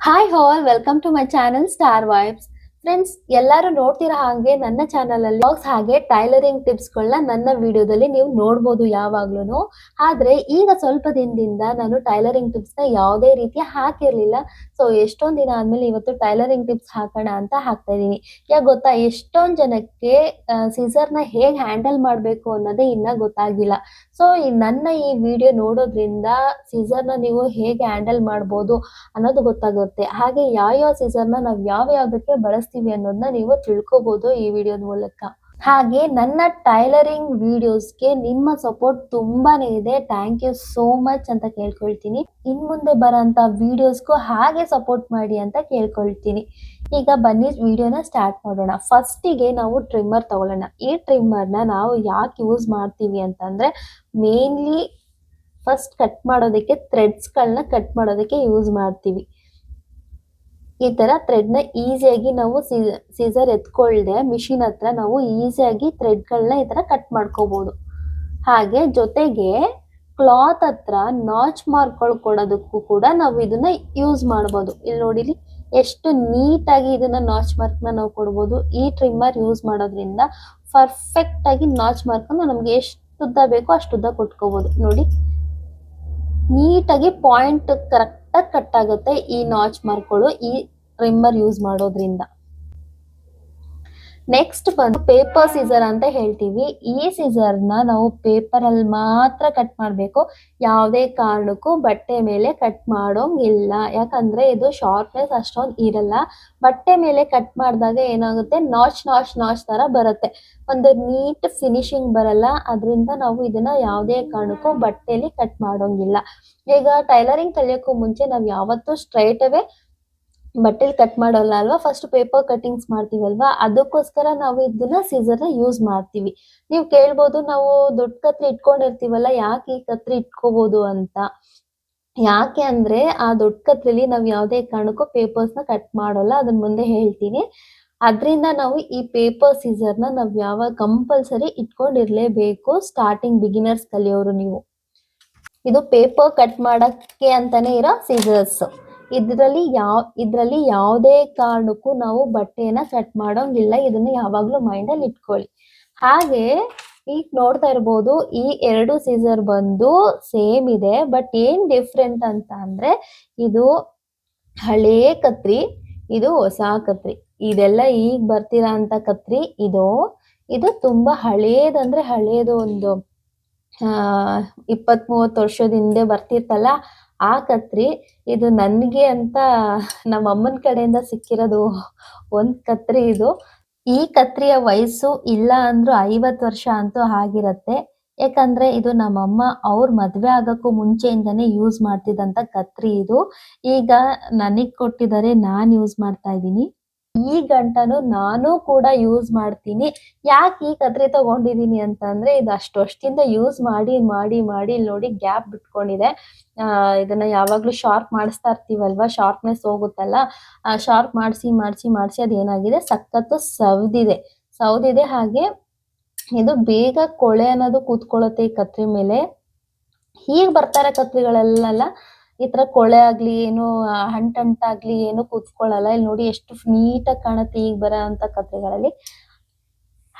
Hi all, welcome to my channel star vibes. Friends, ಎಲ್ಲರೂ ನೋಡ್ತಿರೋ ಹಾಗೆ ನನ್ನ ಚಾನಲ್ ಅಲ್ಲಿ ಬ್ಲಾಗ್ಸ್ ಹಾಗೆ ಟೈಲರಿಂಗ್ ಟಿಪ್ಸ್ ಗಳನ್ನ ನನ್ನ ವಿಡಿಯೋದಲ್ಲಿ ನೀವು ನೋಡಬಹುದು ಯಾವಾಗ್ಲೂ. ಆದ್ರೆ ಈಗ ಸ್ವಲ್ಪ ದಿನದಿಂದ ನಾನು ಟೈಲರಿಂಗ್ ಟಿಪ್ಸ್ ನ ಯಾವುದೇ ರೀತಿ ಹಾಕಿರ್ಲಿಲ್ಲ. ಸೊ ಎಷ್ಟೊಂದ್ ದಿನ ಆದ್ಮೇಲೆ ಇವತ್ತು ಟೈಲರಿಂಗ್ ಟಿಪ್ಸ್ ಹಾಕೋಣ ಅಂತ ಹಾಕ್ತಾ ಇದೀನಿ. ಯಾಕೆ ಗೊತ್ತಾ, ಎಷ್ಟೊಂದ್ ಜನಕ್ಕೆ ಸಿಸರ್ ನ ಹೇಗ್ ಹ್ಯಾಂಡಲ್ ಮಾಡ್ಬೇಕು ಅನ್ನೋದೇ ಇನ್ನ ಗೊತ್ತಾಗಿಲ್ಲ. ಸೊ ನನ್ನ ಈ ವಿಡಿಯೋ ನೋಡೋದ್ರಿಂದ ಸಿಸರ್ ನ ನೀವು ಹೇಗೆ ಹ್ಯಾಂಡಲ್ ಮಾಡ್ಬೋದು ಅನ್ನೋದು ಗೊತ್ತಾಗುತ್ತೆ. ಹಾಗೆ ಯಾವ ಸಿಸರ್ನ ನಾವ್ ಯಾವ್ದಕ್ಕೆ ಬಳಸ್ತೀವಿ ಅನ್ನೋದನ್ನ ನೀವು ತಿಳ್ಕೊಬಹುದು ಈ ವಿಡಿಯೋದ ಮೂಲಕ. ಹಾಗೆ ನನ್ನ ಟೈಲರಿಂಗ್ ವಿಡಿಯೋಸ್ಗೆ ನಿಮ್ಮ ಸಪೋರ್ಟ್ ತುಂಬಾನೇ ಇದೆ. ಥ್ಯಾಂಕ್ ಯು ಸೋ ಮಚ್ ಅಂತ ಕೇಳ್ಕೊಳ್ತೀನಿ. ಇನ್ ಮುಂದೆ ಬರೋಂತ ವಿಡಿಯೋಸ್ಗೂ ಹಾಗೆ ಸಪೋರ್ಟ್ ಮಾಡಿ ಅಂತ ಕೇಳ್ಕೊಳ್ತೀನಿ. ಈಗ ಬನ್ನಿ ವಿಡಿಯೋನ ಸ್ಟಾರ್ಟ್ ಮಾಡೋಣ. ಫಸ್ಟಿಗೆ ನಾವು ಟ್ರಿಮ್ಮರ್ ತಗೊಳ್ಳೋಣ. ಈ ಟ್ರಿಮ್ಮರ್ನ ನಾವು ಯಾಕೆ ಯೂಸ್ ಮಾಡ್ತೀವಿ ಅಂತಂದ್ರೆ, ಮೇನ್ಲಿ ಫಸ್ಟ್ ಕಟ್ ಮಾಡೋದಕ್ಕೆ ಥ್ರೆಡ್ಸ್ಗಳನ್ನ ಕಟ್ ಮಾಡೋದಕ್ಕೆ ಯೂಸ್ ಮಾಡ್ತೀವಿ. ಈ ತರ ಥ್ರೆಡ್ ನ ಈಸಿಯಾಗಿ ನಾವು ಸೀಸರ್ ಎತ್ಕೊಳ್ದೆ ಮಿಷಿನ್ ಹತ್ರ ನಾವು ಈಸಿಯಾಗಿ ಥ್ರೆಡ್ಗಳನ್ನ ಈ ತರ ಕಟ್ ಮಾಡ್ಕೋಬಹುದು. ಹಾಗೆ ಜೊತೆಗೆ ಕ್ಲಾತ್ ಹತ್ರ ನಾಚ್ ಮಾರ್ಕ್ ಕೊಡೋದಕ್ಕೂ ಕೂಡ ನಾವು ಇದನ್ನ ಯೂಸ್ ಮಾಡಬಹುದು. ಇಲ್ಲಿ ನೋಡಿ, ಎಷ್ಟು ನೀಟಾಗಿ ಇದನ್ನ ನಾಚ್ ಮಾರ್ಕ್ ನ ನಾವು ಕೊಡಬಹುದು. ಈ ಟ್ರಿಮ್ಮರ್ ಯೂಸ್ ಮಾಡೋದ್ರಿಂದ ಪರ್ಫೆಕ್ಟ್ ಆಗಿ ನಾಚ್ ಮಾರ್ಕ್ ನಮ್ಗೆ ಎಷ್ಟು ಉದ್ದ ಬೇಕೋ ಅಷ್ಟು ಉದ್ದ ಕೊಟ್ಕೋಬಹುದು. ನೋಡಿ, ನೀಟಾಗಿ ಪಾಯಿಂಟ್ ಕರೆಕ್ಟ್ ಆಗಿ ಕಟ್ ಆಗುತ್ತೆ ಈ ನಾಚ್ ಮಾರ್ಕ್ಗಳು ಈ ಟ್ರಿಮ್ಮರ್ ಯೂಸ್ ಮಾಡೋದ್ರಿಂದ. ನೆಕ್ಸ್ಟ್ ಬಂದು ಪೇಪರ್ ಸೀಸರ್ ಅಂತ ಹೇಳ್ತೀವಿ. ಈ ಸೀಸರ್ ನ ನಾವು ಪೇಪರ್ ಅಲ್ಲಿ ಮಾತ್ರ ಕಟ್ ಮಾಡ್ಬೇಕು. ಯಾವುದೇ ಕಾರಣಕ್ಕೂ ಬಟ್ಟೆ ಮೇಲೆ ಕಟ್ ಮಾಡೋಂಗಿಲ್ಲ. ಯಾಕಂದ್ರೆ ಇದು ಶಾರ್ಪ್ನೆಸ್ ಅಷ್ಟೊಂದು ಇರಲ್ಲ. ಬಟ್ಟೆ ಮೇಲೆ ಕಟ್ ಮಾಡಿದಾಗ ಏನಾಗುತ್ತೆ, ನಾಚ್ ನಾಚ್ ನಾಚ್ ತರ ಬರುತ್ತೆ, ಒಂದು ನೀಟ್ ಫಿನಿಶಿಂಗ್ ಬರಲ್ಲ. ಅದರಿಂದ ನಾವು ಇದನ್ನ ಯಾವುದೇ ಕಾರಣಕ್ಕೂ ಬಟ್ಟೆಯಲ್ಲಿ ಕಟ್ ಮಾಡೋಂಗಿಲ್ಲ. ಈಗ ಟೈಲರಿಂಗ್ ಕಲಿಯೋಕ್ಕೂ ಮುಂಚೆ ನಾವ್ ಯಾವತ್ತೂ ಸ್ಟ್ರೈಟ್ ಅವೇ ಬಟ್ಟೆಲಿ ಕಟ್ ಮಾಡೋಲ್ಲ ಅಲ್ವಾ, ಫಸ್ಟ್ ಪೇಪರ್ ಕಟಿಂಗ್ಸ್ ಮಾಡ್ತೀವಲ್ವಾ, ಅದಕ್ಕೋಸ್ಕರ ನಾವು ಇದನ್ನ ಸೀಸರ್ ನ ಯೂಸ್ ಮಾಡ್ತೀವಿ. ನೀವು ಕೇಳ್ಬೋದು, ನಾವು ದೊಡ್ಡ ಕತ್ರಿ ಇಟ್ಕೊಂಡಿರ್ತೀವಲ್ಲ, ಯಾಕೆ ಈ ಕತ್ರಿ ಇಟ್ಕೋಬಹುದು ಅಂತ. ಯಾಕೆ ಅಂದ್ರೆ, ಆ ದೊಡ್ಡ ಕತ್ರಿಲಿ ನಾವ್ ಯಾವುದೇ ಕಾರಣಕ್ಕೂ ಪೇಪರ್ಸ್ ನ ಕಟ್ ಮಾಡೋಲ್ಲ, ಅದನ್ನ ಮುಂದೆ ಹೇಳ್ತೀನಿ. ಅದ್ರಿಂದ ನಾವು ಈ ಪೇಪರ್ ಸೀಸರ್ ನ ನಾವ್ ಯಾವಾಗ ಕಂಪಲ್ಸರಿ ಇಟ್ಕೊಂಡಿರ್ಲೇಬೇಕು. ಸ್ಟಾರ್ಟಿಂಗ್ ಬಿಗಿನರ್ಸ್ ಕಲಿಯೋರು ನೀವು. ಇದು ಪೇಪರ್ ಕಟ್ ಮಾಡಕ್ಕೆ ಅಂತಾನೆ ಇರೋ ಸೀಸರ್ಸ್. ಇದ್ರಲ್ಲಿ ಯಾವುದೇ ಕಾರಣಕ್ಕೂ ನಾವು ಬಟ್ಟೆನ ಕಟ್ ಮಾಡೋಂಗಿಲ್ಲ. ಇದನ್ನ ಯಾವಾಗ್ಲೂ ಮೈಂಡ್ ಅಲ್ಲಿ ಇಟ್ಕೊಳ್ಳಿ. ಹಾಗೆ ಈಗ ನೋಡ್ತಾ ಇರ್ಬೋದು, ಈ ಎರಡು ಸೀಸರ್ ಬಂದು ಸೇಮ್ ಇದೆ. ಬಟ್ ಏನ್ ಡಿಫ್ರೆಂಟ್ ಅಂತ ಅಂದ್ರೆ, ಇದು ಹಳೇ ಕತ್ರಿ, ಇದು ಹೊಸ ಕತ್ರಿ. ಇದೆಲ್ಲ ಈಗ ಬರ್ತಿರೋ ಅಂತ ಕತ್ರಿ ಇದು ತುಂಬಾ ಹಳೇದಂದ್ರೆ ಹಳೇದು, ಒಂದು 20-30 ವರ್ಷದ ಹಿಂದೆ ಬರ್ತಿರ್ತಲ್ಲ ಆ ಕತ್ರಿ. ಇದು ನನ್ಗೆ ಅಂತ ನಮ್ಮ ಅಮ್ಮನ ಕಡೆಯಿಂದ ಸಿಕ್ಕಿರೋದು ಒಂದ್ ಕತ್ರಿ ಇದು. ಈ ಕತ್ರಿಯ ವಯಸ್ಸು ಇಲ್ಲ ಅಂದ್ರೂ 50 ವರ್ಷ ಅಂತೂ ಆಗಿರತ್ತೆ. ಯಾಕಂದ್ರೆ ಇದು ನಮ್ಮಮ್ಮ ಅವ್ರ ಮದ್ವೆ ಆಗಕ್ಕೂ ಮುಂಚೆಯಿಂದಾನೇ ಯೂಸ್ ಮಾಡ್ತಿದ್ದಂತ ಕತ್ರಿ ಇದು. ಈಗ ನನಗ್ ಕೊಟ್ಟಿದ್ದಾರೆ, ನಾನ್ ಯೂಸ್ ಮಾಡ್ತಾ ಇದ್ದೀನಿ. ಈ ಗಂಟನು ನಾನು ಕೂಡ ಯೂಸ್ ಮಾಡ್ತೀನಿ. ಯಾಕೆ ಈ ಕತ್ರಿ ತಗೊಂಡಿದೀನಿ ಅಂತಂದ್ರೆ, ಇದು ಅಷ್ಟು ವರ್ಷದಿಂದ ಯೂಸ್ ಮಾಡಿ ಮಾಡಿ ಮಾಡಿ ಇಲ್ಲಿ ನೋಡಿ ಗ್ಯಾಪ್ ಬಿಟ್ಕೊಂಡಿದೆ. ಇದನ್ನ ಯಾವಾಗ್ಲೂ ಶಾರ್ಪ್ ಮಾಡಿಸ್ತಾ ಇರ್ತೀವಲ್ವಾ, ಶಾರ್ಪ್ನೆಸ್ ಹೋಗುತ್ತಲ್ಲ, ಶಾರ್ಪ್ ಮಾಡಿಸಿ ಮಾಡಿಸಿ ಮಾಡಿಸಿ ಅದೇನಾಗಿದೆ, ಸಖತ್ತು ಸೌದಿದೆ. ಹಾಗೆ ಇದು ಬೇಗ ಕೊಳೆ ಅನ್ನೋದು ಕೂತ್ಕೊಳ್ಳುತ್ತೆ ಈ ಕತ್ರಿ ಮೇಲೆ. ಹೀಗ್ ಬರ್ತಾರೆ ಕತ್ರಿಗಳೆಲ್ಲ, ಈ ತರ ಕೊಳೆ ಆಗ್ಲಿ ಏನು ಅಂಟಾಗ್ಲಿ ಏನು ಕೂತ್ಕೊಳ್ಳಲ್ಲ. ಇಲ್ಲಿ ನೋಡಿ ಎಷ್ಟು ನೀಟಾಗಿ ಕಾಣುತ್ತೆ ಈಗ ಬರೋ ಅಂತ ಕತ್ರಿಗಳಲ್ಲಿ.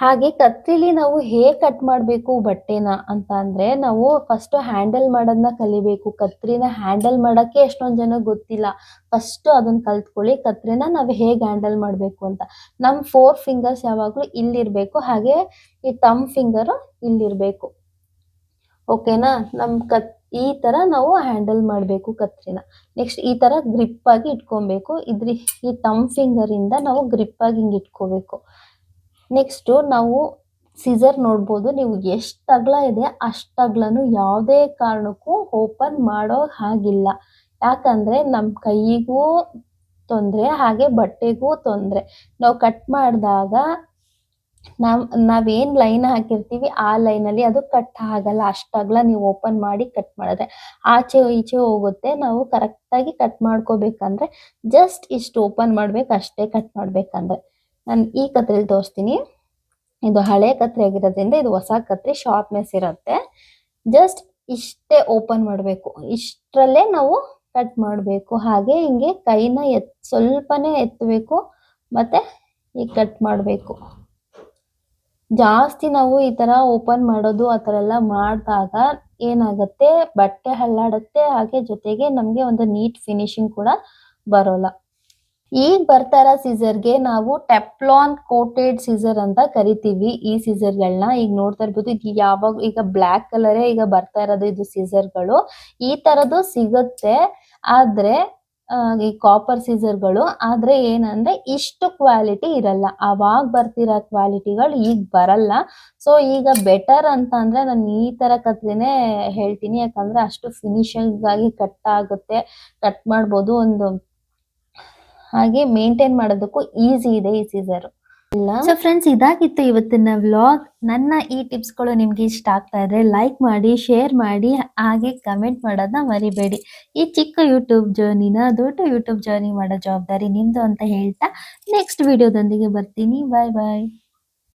ಹಾಗೆ ಕತ್ರಿಲಿ ನಾವು ಹೇಗ್ ಕಟ್ ಮಾಡ್ಬೇಕು ಬಟ್ಟೆನ ಅಂತ ಅಂದ್ರೆ, ನಾವು ಫಸ್ಟ್ ಹ್ಯಾಂಡಲ್ ಮಾಡೋದನ್ನ ಕಲಿಬೇಕು. ಕತ್ರಿನ ಹ್ಯಾಂಡಲ್ ಮಾಡಕ್ಕೆ ಎಷ್ಟೊಂದ್ ಜನ ಗೊತ್ತಿಲ್ಲ. ಫಸ್ಟ್ ಅದನ್ನ ಕಲ್ತ್ಕೊಳ್ಳಿ, ಕತ್ರಿನ ನಾವ್ ಹೇಗ್ ಹ್ಯಾಂಡಲ್ ಮಾಡ್ಬೇಕು ಅಂತ. ನಮ್ 4 ಫಿಂಗರ್ಸ್ ಯಾವಾಗ್ಲೂ ಇಲ್ಲಿರ್ಬೇಕು, ಹಾಗೆ ಈ ಥಂಬ್ ಫಿಂಗರ್ ಇಲ್ಲಿರ್ಬೇಕು. ಓಕೆನಾ, ಈ ತರ ನಾವು ಹ್ಯಾಂಡಲ್ ಮಾಡ್ಬೇಕು ಕತ್ರಿನ. ನೆಕ್ಸ್ಟ್ ಈ ತರ ಗ್ರಿಪ್ ಆಗಿ ಇಟ್ಕೊಬೇಕು. ಈ ಥಂಬ್ ಫಿಂಗರ್ ಇಂದ ನಾವು ಗ್ರಿಪ್ ಆಗಿ ಹಿಂಗ್ ಇಟ್ಕೋಬೇಕು. ನೆಕ್ಸ್ಟ್ ನಾವು ಸಿಸರ್ ನೋಡ್ಬೋದು, ನೀವು ಎಷ್ಟು ಅಗಲ ಇದೆ ಅಷ್ಟು ಅಗಲನು ಯಾವುದೇ ಕಾರಣಕ್ಕೂ ಓಪನ್ ಮಾಡೋ ಹಾಗಿಲ್ಲ. ಯಾಕಂದ್ರೆ ನಮ್ ಕೈಗೂ ತೊಂದ್ರೆ, ಹಾಗೆ ಬಟ್ಟೆಗೂ ತೊಂದ್ರೆ. ನಾವು ಕಟ್ ಮಾಡಿದಾಗ ನಾವೇನ್ ಲೈನ್ ಹಾಕಿರ್ತೀವಿ ಆ ಲೈನ್ ಅಲ್ಲಿ ಅದು ಕಟ್ ಆಗಲ್ಲ. ಅಷ್ಟಾಗ್ಲ ನೀವು ಓಪನ್ ಮಾಡಿ ಕಟ್ ಮಾಡಿದ್ರೆ ಆಚೆ ಈಚೆ ಹೋಗುತ್ತೆ. ನಾವು ಕರೆಕ್ಟ್ ಆಗಿ ಕಟ್ ಮಾಡ್ಕೋಬೇಕಂದ್ರೆ ಜಸ್ಟ್ ಇಷ್ಟು ಓಪನ್ ಮಾಡ್ಬೇಕು ಅಷ್ಟೇ, ಕಟ್ ಮಾಡ್ಬೇಕಂದ್ರೆ. ನಾನು ಈ ಕತ್ರಿಲಿ ತೋರಿಸ್ತೀನಿ. ಇದು ಹಳೆ ಕತ್ರಿ ಆಗಿರೋದ್ರಿಂದ ಇದು ಹೊಸ ಕತ್ರಿ, ಶಾರ್ಪ್ನೆಸ್ ಇರುತ್ತೆ. ಜಸ್ಟ್ ಇಷ್ಟೇ ಓಪನ್ ಮಾಡ್ಬೇಕು, ಇಷ್ಟರಲ್ಲೇ ನಾವು ಕಟ್ ಮಾಡಬೇಕು. ಹಾಗೆ ಹಿಂಗೆ ಕೈನ ಸ್ವಲ್ಪನೇ ಎತ್ತಬೇಕು ಮತ್ತೆ ಈಗ ಕಟ್ ಮಾಡಬೇಕು. ಜಾಸ್ತಿ ನಾವು ಈ ತರ ಓಪನ್ ಮಾಡೋದು ಆ ತರ ಎಲ್ಲ ಮಾಡಿದಾಗ ಏನಾಗುತ್ತೆ, ಬಟ್ಟೆ ಹಳ್ಳಾಡುತ್ತೆ, ಹಾಗೆ ಜೊತೆಗೆ ನಮ್ಗೆ ಒಂದು ನೀಟ್ ಫಿನಿಶಿಂಗ್ ಕೂಡ ಬರೋಲ್ಲ. ಈಗ ಬರ್ತಾ ಇರೋ ಸೀಸರ್ಗೆ ನಾವು ಟೆಫ್ಲಾನ್ ಕೋಟೆಡ್ ಸೀಸರ್ ಅಂತ ಕರಿತೀವಿ ಈ ಸೀಸರ್ಗಳನ್ನ. ಈಗ ನೋಡ್ತಾ ಇರ್ಬೋದು, ಇದು ಯಾವಾಗ ಈಗ ಬ್ಲಾಕ್ ಕಲರೇ ಈಗ ಬರ್ತಾ ಇರೋದು ಇದು ಸೀಸರ್ಗಳು. ಈ ತರದ್ದು ಸಿಗುತ್ತೆ, ಆದ್ರೆ ಈ ಕಾಪರ್ ಸೀಸರ್ಗಳು. ಆದ್ರೆ ಏನಂದ್ರೆ ಇಷ್ಟು ಕ್ವಾಲಿಟಿ ಇರಲ್ಲ. ಅವಾಗ ಬರ್ತಿರೋ ಕ್ವಾಲಿಟಿಗಳು ಈಗ ಬರಲ್ಲ. ಸೊ ಈಗ ಬೆಟರ್ ಅಂತ ಅಂದ್ರೆ ನಾನು ಈ ತರ ಕತ್ರಿನೇ ಹೇಳ್ತೀನಿ, ಯಾಕಂದ್ರೆ ಅಷ್ಟು ಫಿನಿಶಿಂಗ್ ಆಗಿ ಕಟ್ ಆಗುತ್ತೆ, ಕಟ್ ಮಾಡ್ಬೋದು. ಒಂದು ಹಾಗೆ ಮೇಂಟೈನ್ ಮಾಡೋದಕ್ಕೂ ಈಸಿ ಇದೆ ಈ ಸೀಸರ್. ಸೊ ಫ್ರೆಂಡ್ಸ್, ಇದಾಗಿತ್ತು ಇವತ್ತಿನ ವ್ಲಾಗ್. ನನ್ನ ಈ ಟಿಪ್ಸ್ಗಳು ನಿಮ್ಗೆ ಇಷ್ಟ ಆಗ್ತಾ ಇದ್ರೆ ಲೈಕ್ ಮಾಡಿ, ಶೇರ್ ಮಾಡಿ, ಹಾಗೆ ಕಮೆಂಟ್ ಮಾಡೋದನ್ನ ಮರಿಬೇಡಿ. ಈ ಚಿಕ್ಕ ಯೂಟ್ಯೂಬ್ ಜರ್ನಿನ ದೊಡ್ಡ ಯೂಟ್ಯೂಬ್ ಜರ್ನಿ ಮಾಡೋ ಜವಾಬ್ದಾರಿ ನಿಮ್ದು ಅಂತ ಹೇಳ್ತಾ ನೆಕ್ಸ್ಟ್ ವಿಡಿಯೋದೊಂದಿಗೆ ಬರ್ತೀನಿ. ಬಾಯ್ ಬಾಯ್.